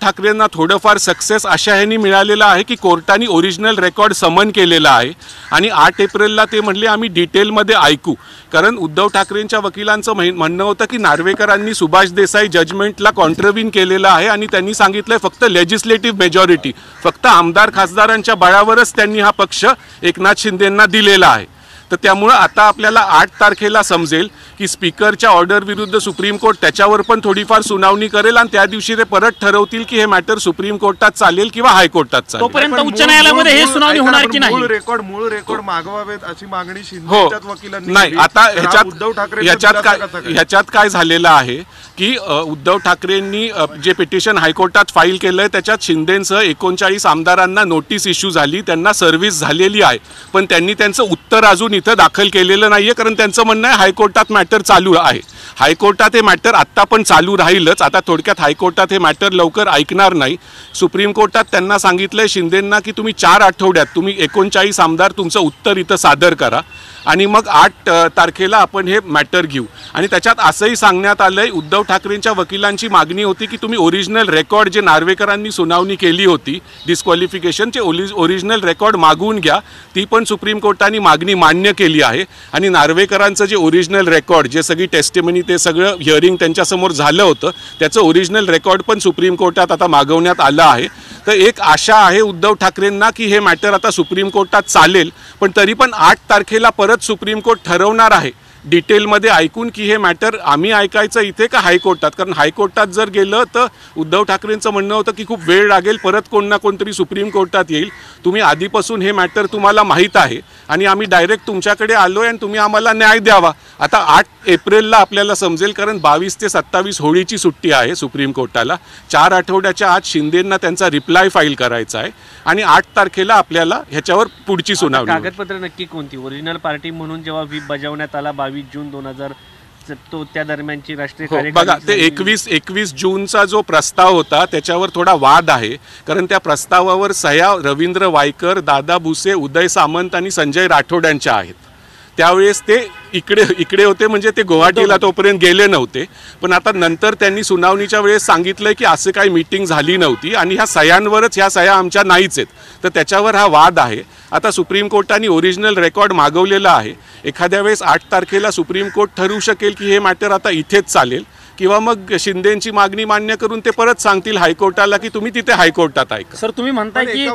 ठाकरेंना थोडंफार सक्सेस अशा ह्यानी मिळालेला आहे की कोर्टाने ओरिजिनल रेकॉर्ड समन केलेला आहे आणि 8 एप्रिलला ते म्हणले आम्ही डिटेलमध्ये ऐकू. कारण उद्धव ठाकरेंच्या वकिलांचं म्हणणं होतं की नार्वेकरांनी सुभाष देसाई जजमेंटला कॉन्ट्रव्हीन केलेलं आहे आणि त्यांनी सांगितलंय फक्त लेजिस्लेटिव्ह मेजॉरिटी, फक्त आमदार खासदारांच्या बळावरच त्यांनी हा पक्ष एकनाथ शिंदेंना दिलेला आहे. तर त्यामुळे आता आपल्याला 8 तारखेला समजेल की स्पीकरच्या ऑर्डर विरुद्ध सुप्रीम कोर्ट त्याच्यावर पण थोडीफार सुनावणी करेल आणि त्या दिवशी ते परत ठरवतील की हे मॅटर सुप्रीम कोर्टात चालेल किंवा हायकोर्टात चालेल. तोपर्यंत उच्च न्यायालयामध्ये हे सुनावणी होणार की नाही? मूळ रेकॉर्ड मागवावेत अशी मागणी शिंदेच्याच वकिलांनी नाही. आता उद्धव ठाकरे ह्याच्यात काय झालेलं आहे की उद्धव ठाकरेंनी जे पिटिशन हायकोर्टात फाईल केलंय त्याच्यात शिंदेसह 39 आमदारांना नोटीस इश्यू झाली, त्यांना सर्व्हिस झालेली आहे, पण त्यांनी त्यांचं उत्तर अजून इथं दाखल केलेलं नाहीये. कारण त्यांचं म्हणणं आहे हायकोर्टात मॅटर चालू आहे. हायकोर्टात हे मॅटर आत्ता पण चालू राहीलच. आता थोडक्यात हायकोर्टात हे मॅटर लवकर ऐकणार नाही. सुप्रीम कोर्टात त्यांना सांगितलंय शिंदेंना की तुम्ही 4 आठवड्यात तुम्ही 39 आमदार तुमचं उत्तर इथं सादर करा आणि मग 8 तारखेला आपण हे मॅटर घेऊ. आणि त्याच्यात असंही सांगण्यात आलंय, उद्धव ठाकरेंच्या वकिलांची मागणी होती की तुम्ही ओरिजिनल रेकॉर्ड जे नार्वेकरांनी सुनावणी केली होती डिस्क्वालिफिकेशनचे ओरिजिनल रेकॉर्ड मागवून घ्या. ती पण सुप्रीम कोर्टाने मागणी मान्य केली आहे आणि नार्वेकरांचं जे ओरिजिनल रेकॉर्ड जे सगळी टेस्टिमनी ते सगळं हिअरिंग त्यांच्यासमोर झालं होतं त्याचं ओरिजिनल रेकॉर्ड पण सुप्रीम कोर्टात आता मागवण्यात आलं आहे. तर एक आशा आहे उद्धव ठाकरेंना की हे मॅटर आता सुप्रीम कोर्टात चालेल, पण तरी पण 8 तारखेला परत सुप्रीम कोर्ट ठरवणार आहे डिटेलमध्ये ऐकून की हे मॅटर आम्ही ऐकायचं इथे का हायकोर्टात. कारण हायकोर्टात जर गेलं तर उद्धव ठाकरेंचं म्हणणं होतं की खूप वेळ लागेल, परत कोण ना कोणतरी सुप्रीम कोर्टात येईल. तुम्ही आधीपासून हे मॅटर तुम्हाला माहीत आहे आणि आम्ही डायरेक्ट तुमच्याकडे आलोय आणि तुम्ही आम्हाला न्याय द्यावा. आता 8 एप्रिलला आपल्याला समजेल, कारण 22 ते 27 होळीची सुट्टी आहे सुप्रीम कोर्टाला. 4 आठवड्याच्या आत शिंदेंना त्यांचा रिप्लाय फाईल करायचा आहे आणि 8 तारखेला आपल्याला ह्याच्यावर पुढची सुनावणी. कागदपत्र नक्की कोणती? ओरिजिनल पार्टी म्हणून जेव्हा व्हीप बजावण्यात आला 22 जून 2000 त्या दरम्यानची राष्ट्रीय बघा ते 21 जूनचा जो प्रस्ताव होता त्याच्यावर थोडा वाद आहे. कारण त्या प्रस्तावावर सह्या रवींद्र वायकर, दादा भुसे, उदय सामंत आणि संजय राठोड यांच्या आहेत. त्यावेळेस ते इकडे होते, म्हणजे ते गुवाहाटीला तोपर्यंत गेले नव्हते. पण आता नंतर त्यांनी सुनावणीच्या वेळेस सांगितलंय की असं काही मीटिंग झाली नव्हती आणि ह्या सह्यांवरच ह्या सह्या आमच्या नाहीच आहेत. तर त्याच्यावर हा वाद आहे. आता सुप्रीम कोर्टाने ओरिजिनल रेकॉर्ड मागवलेला आहे. एखाद्या वेळेस 8 तारखेला सुप्रीम कोर्ट ठरवू शकेल की हे मॅटर आता इथेच चालेल, किंवा मग शिंदेची मागणी मान्य करून ते परत सांगतील हायकोर्टाला की तुम्ही तिथे हायकोर्टात ऐका. सर तुम्ही म्हणताय की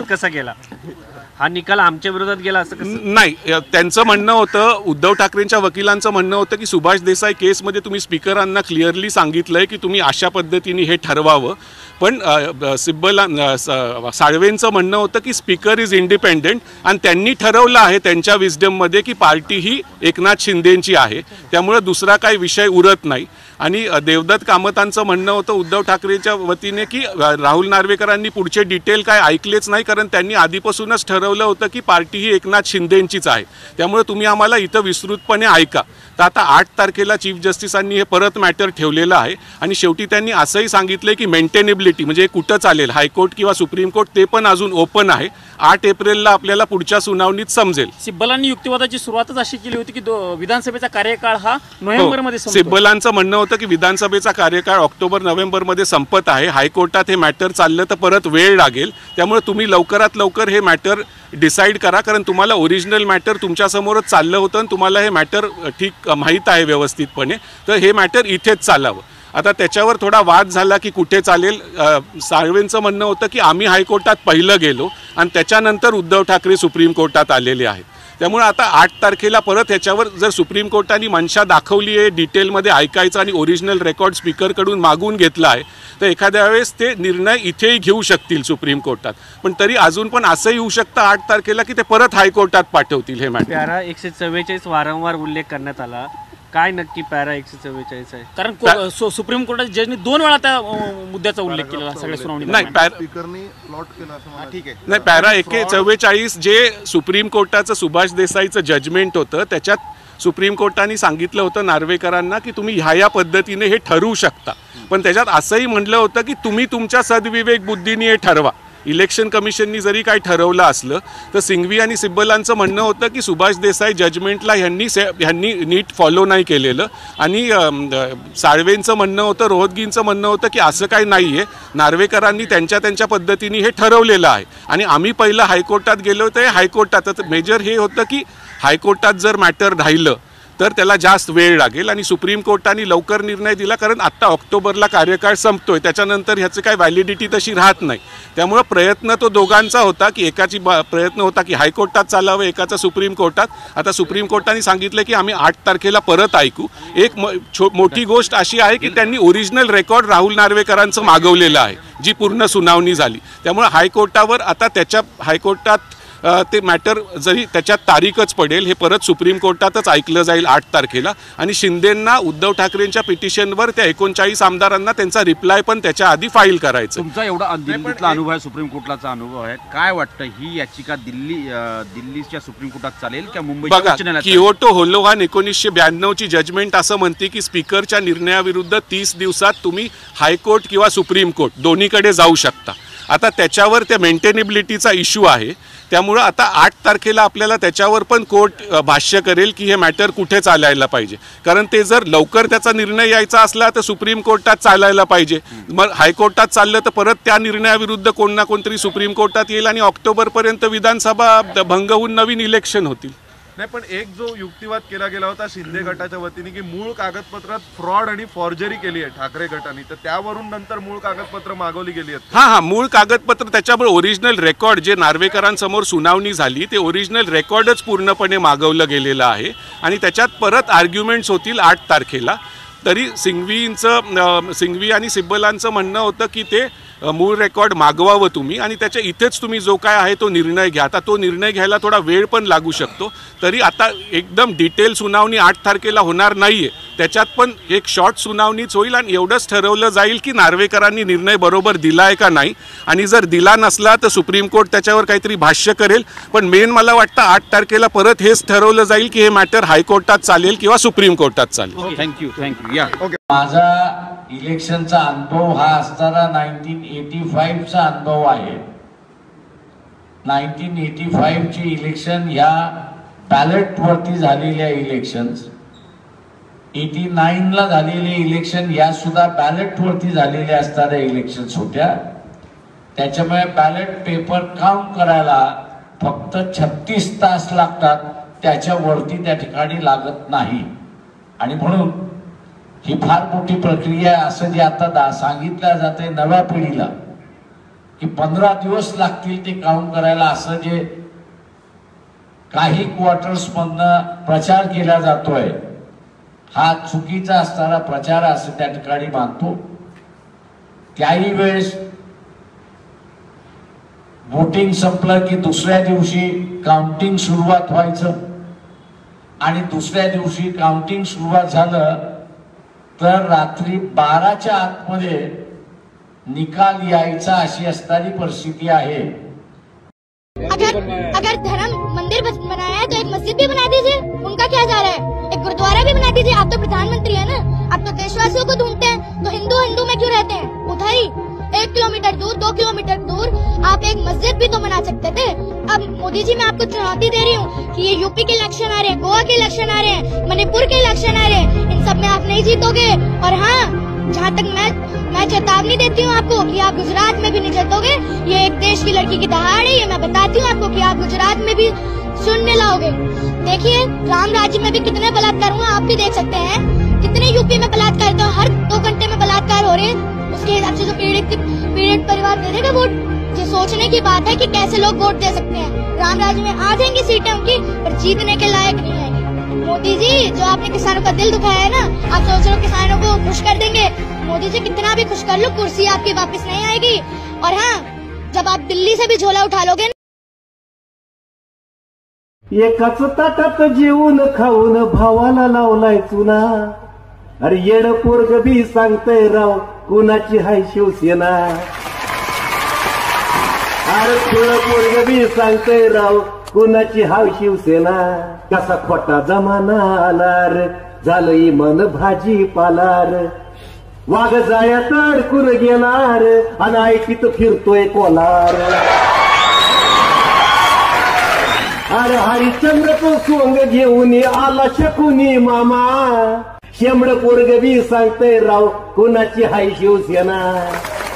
कसा गेला हा निकाल आमच्या विरोधात गेला असं कसं? नाही, त्यांचं म्हणणं होतं, उद्धव ठाकरेंच्या वकिलांचं म्हणणं होतं की सुभाष देसाई केसमध्ये तुम्ही स्पीकरांना क्लिअरली सांगितलंय की तुम्ही अशा पद्धतीने हे ठरवावं. पण साळवेंचं म्हणणं होतं की स्पीकर इज इंडिपेंडेंट आणि त्यांनी ठरवलं आहे त्यांच्या विजडममध्ये की पार्टी ही एकनाथ शिंदेंची आहे, त्यामुळे दुसरा काही विषय उरत नाही. आणि देवदत्त कामतांचं म्हणणं होतं उद्धव ठाकरेच्या वतीने की राहुल नार्वेकरांनी पुढचे डिटेल काय ऐकलेच नाही, कारण त्यांनी आधीपासूनच ठरवलं होतं की पार्टी ही एकनाथ शिंदेंचीच आहे, त्यामुळे तुम्ही आम्हाला इथं विस्तृतपणे ऐका. तर आता 8 तारखेला चीफ जस्टिसांनी हे परत मॅटर ठेवलेलं आहे आणि शेवटी त्यांनी असंही सांगितलं की मेंटेनेबिलिटी म्हणजे कुठं चालेल, हायकोर्ट किंवा सुप्रीम कोर्ट, ते पण अजून ओपन आहे. 8 एप्रिलला आपल्याला पुढच्या सुनावणीत समजेल. सिब्बलांनी युक्तिवादाची सुरुवातच अशी केली होती की विधानसभेचा कार्यकाळ हा नोव्हेंबरमध्ये सिब्बलांचं म्हणणं होतं की विधानसभेचा कार्यकाळ ऑक्टोबर-नोव्हेंबरमध्ये संपत आहे, हायकोर्टात हे मॅटर चाललं तर परत वेळ लागेल, त्यामुळे तुम्ही लवकरात लवकर हे मॅटर डिसाईड करा, कारण तुम्हाला ओरिजिनल मॅटर तुमच्यासमोरच चाललं होतं आणि तुम्हाला हे मॅटर ठीक माहीत आहे व्यवस्थितपणे, तर हे मॅटर इथेच चालावं. आता त्याच्यावर थोडा वाद झाला की कुठे चालेल. साळवेंचं म्हणणं होतं की आम्ही हायकोर्टात पहिलं गेलो आणि त्याच्यानंतर उद्धव ठाकरे सुप्रीम कोर्टात आलेले आहेत, त्यामुळे आता 8 तारखेला परत ह्याच्यावर जर सुप्रीम कोर्टाने मनशा दाखवली आहे डिटेलमध्ये ऐकायचं आणि ओरिजिनल रेकॉर्ड स्पीकरकडून मागून घेतला आहे, तर एखाद्या वेळेस ते निर्णय इथेही घेऊ शकतील सुप्रीम कोर्टात. पण तरी अजून पण असंही होऊ शकतं 8 तारखेला की ते परत हायकोर्टात पाठवतील हे मॅटर. पॅरा 144 वारंवार उल्लेख करण्यात आला, काय नक्की पॅरा 144 आहे? कारण सुप्रीम कोर्टाच्या जजनी 2 वेळा त्या मुद्द्याचा उल्लेख केला सगळ्या सुनावणीत. नाही, पॅरा 144 जे सुप्रीम कोर्टाचं सुभाष देसाईचं जजमेंट होतं त्याच्यात सुप्रीम कोर्टाने सांगितलं होतं नार्वेकरांना की तुम्ही ह्या पद्धतीने हे ठरवू शकता, पण त्याच्यात असंही म्हटलं होतं की तुम्ही तुमच्या सद्विवेक बुद्धीने हे ठरवा. इलेक्शन कमिशननी जरी काही ठरवलं असलं तर सिंघवी आणि सिब्बलांचं म्हणणं होतं की सुभाष देसाई जजमेंटला ह्यांनी नीट फॉलो नाही केलेलं, आणि साळवेंचं म्हणणं होतं, रोहतगींचं म्हणणं होतं की असं काही नाही आहे, नार्वेकरांनी त्यांच्या पद्धतीने हे ठरवलेलं आहे. आणि आम्ही पहिलं हायकोर्टात गेलो तर हायकोर्टात मेजर हे होतं की हायकोर्टात जर मॅटर राहिलं तर त्याला जास्त वेळ लागेल, आणि सुप्रीम कोर्टाने लवकर निर्णय दिला कारण आत्ता ऑक्टोबरला कार्यकाळ संपतोय, त्याच्यानंतर ह्याचं काय व्हॅलिडिटी तशी राहत नाही. त्यामुळं प्रयत्न तो दोघांचा होता की एकाची प्रयत्न होता की हायकोर्टात चालावं, एकाचा सुप्रीम कोर्टात. आता सुप्रीम कोर्टाने सांगितलं की आम्ही 8 तारखेला परत ऐकू. एक मोठी गोष्ट अशी आहे की त्यांनी ओरिजिनल रेकॉर्ड राहुल नार्वेकरांचं मागवलेलं आहे, जी पूर्ण सुनावणी झाली. त्यामुळे हायकोर्टावर आता हायकोर्टात ते मॅटर जरी त्याच्यात तारीखच पडेल, हे परत सुप्रीम कोर्टातच ऐकलं जाईल 8 तारखेला. आणि शिंदेंना उद्धव ठाकरेंच्या पिटिशनवर त्या 39 आमदारांना त्यांचा रिप्लाय पण त्याच्या आधी फाईल करायचं. तुमचा एवढा दिल्लीतला अनुभव आहे, सुप्रीम कोर्टाचा अनुभव आहे, काय वाटतं ही याचिका दिल्लीच्या सुप्रीम कोर्टात चालेल का मुंबईच्या उच्च न्यायालयात? कियोटो होलोहान 1992ची जजमेंट असं म्हणते की स्पीकरच्या निर्णयाविरुद्ध 30 दिवसात तुम्ही हायकोर्ट किंवा सुप्रीम कोर्ट दोन्हीकडे जाऊ शकता. आता त्याच्यावर त्या मेंटेनेबिलिटीचा इश्यू आहे, त्यामुळं आता 8 तारखेला आपल्याला त्याच्यावर पण कोर्ट भाष्य करेल की हे मॅटर कुठे चालायला पाहिजे. कारण ते जर लवकर त्याचा निर्णय यायचा असला तर सुप्रीम कोर्टात चालायला पाहिजे, मग हायकोर्टात चाललं तर परत त्या निर्णयाविरुद्ध कोण ना कोणतरी सुप्रीम कोर्टात येईल आणि ऑक्टोबरपर्यंत विधानसभा भंग होऊन नवीन इलेक्शन होतील. नाही, पण एक जो युक्तिवाद केला गेला होता शिंदे गटाच्या वतीने की मूळ कागदपत्रात फ्रॉड आणि फॉर्जरी केली आहे ठाकरे गटाने, तर त्यावरून नंतर मूळ कागदपत्र मागवली गेली आहेत. हां, मूळ कागदपत्र त्याच्यामुळे ओरिजिनल रेकॉर्ड जे नार्वेकरांसमोर सुनावणी झाली ते ओरिजिनल रेकॉर्डच पूर्णपणे मागवलं गेलेलं आहे, आणि त्याच्यात परत आर्ग्युमेंट्स होतील 8 तारखेला. तरी सिंघवी आणि सिब्बलांचं म्हणणं होतं की ते मूळ रेकॉर्ड मागवावं तुम्ही, आणि त्याच्या इथेच तुम्ही जो काय आहे तो निर्णय घ्या. आता तो निर्णय घ्यायला थोडा वेळ पण लागू शकतो. तरी आता एकदम डिटेल सुनावणी 8 तारखेला होणार नाहीये, त्याच्यात पण एक शॉर्ट सुनावणीच होईल, आणि एवढंच ठरवलं जाईल की नार्वेकरांनी निर्णय बरोबर दिला आहे का नाही, आणि जर दिला नसला तर सुप्रीम कोर्ट त्याच्यावर काहीतरी भाष्य करेल. पण मेन मला वाटतं 8 तारखेला परत हेच ठरवलं जाईल की हे मॅटर हायकोर्टात चालेल किंवा सुप्रीम कोर्टात चालेल. थँक्यू. या माझा इलेक्शनचा अनुभव हा असताना 1985चा अनुभव आहे. 1985ची इलेक्शन ह्या बॅलेटवरती झालेल्या इलेक्शन्स, 89ला झालेले इलेक्शन या सुद्धा बॅलेटवरती झालेल्या असणाऱ्या इलेक्शन्स होत्या. त्याच्यामुळे बॅलेट पेपर काउंट करायला फक्त 36 तास लागतात, त्याच्यावरती त्या ठिकाणी लागत नाही. आणि म्हणून ही फार मोठी प्रक्रिया आहे असं जे आता सांगितलं जाते नव्या पिढीला की 15 दिवस लागतील ते काउंट करायला, असं जे काही क्वार्टर्स मधनं प्रचार केला जातोय हा चुकीचा असणारा प्रचार असं त्या ठिकाणी मानतो. त्याही वेळेस वोटिंग संपलं की दुसऱ्या दिवशी काउंटिंग सुरुवात व्हायचं, आणि दुसऱ्या दिवशी काउंटिंग सुरुवात झालं तर रात्री 12च्या आतमध्ये निकाल यायचा अशी असणारी परिस्थिती आहे. अगर धर्म मंदिर बनाया है तो एक मस्जिद भी बना दीजिए, उनका क्या जा रहा है, एक गुरुद्वारा भी बना दीजिए. आप तो प्रधानमंत्री है ना, आप तो देशवासियों को ढूंढते हैं, तो हिंदू में क्यों रहते हैं? उधर ही 1 किलोमीटर दूर 2 किलोमीटर दूर आप एक मस्जिद भी तो बना सकते थे. अब मोदी जी मैं आपको चुनौती दे रही हूँ कि ये यूपी के इलेक्शन आ रहे हैं, गोवा के इलेक्शन आ रहे हैं, मणिपुर के इलेक्शन आ रहे हैं, इन सब में आप नहीं जीतोगे. और हाँ, जहाँ तक मैं चेतावनी देती हूँ आपको कि आप गुजरात में भी नहीं जीतोगे. ये एक देश की लड़की की दहाड़ है, ये मैं बताती हूँ आपको कि आप गुजरात में भी शून्य लाओगे. देखिए राम राज्य में भी कितने बलात्कार हुए आप भी देख सकते हैं, कितने यूपी में बलात्कार, तो हर 2 घंटे में बलात्कार हो रहे हैं. उसके हिसाब से जो पीड़ित परिवार दे देगा वोट. ये सोचने की बात है कि कैसे लोग वोट दे सकते हैं. राम राज्य में आ जाएंगी सीटें उनकी, पर जीतने के लायक नहीं आएंगी. मोदी जी जो आपने किसानों का दिल दुखाया है ना, आप सोच रहे हो किसानों को खुश कर देंगे. मोदी जी कितना भी खुश कर लो, कुर्सी आपकी वापस नहीं आएगी. और हाँ, जब आप दिल्ली से भी झोला उठा लोगे, एकाच ताटात जेवून खाऊन भावाला लावलाय चुना. अरे येड पोरग बी सांगतय राव कुणाची हाय शिवसेना. अरे थोडं पोरग बी सांगतय राव कुणाची हाव शिवसेना. कसा खोटा जमाना आलार, झालं इमान भाजी पालार. वाघ जाळ्यात अडकून गेलार आणि ऐकीत फिरतोय कोलार. अरे हरिश्चंद्र तो सोंग घेऊन आला शकुनी मामा. शेंबड पोरग बी सांगतय राव कुणाची हाय शिवसेना.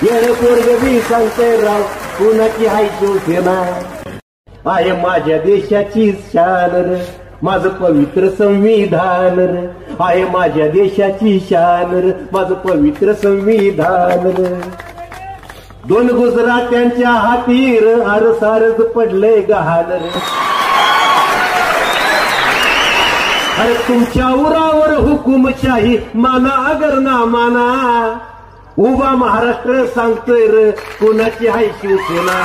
येड पोरग बी सांगतय राव कुणाची हाय शिवसेना. आहे माझ्या देशाची शान र, माझं पवित्र संविधान र. आहे माझ्या देशाची शान र, माझं पवित्र संविधान र. दोन गुजरात्यांच्या हातीर अरसारच पडलंय गहान र. अरे तुमच्या उरावर हुकुमशाही माना अगर ना माना. उभा महाराष्ट्र सांगतोय र कुणाची हाय शिवसेना.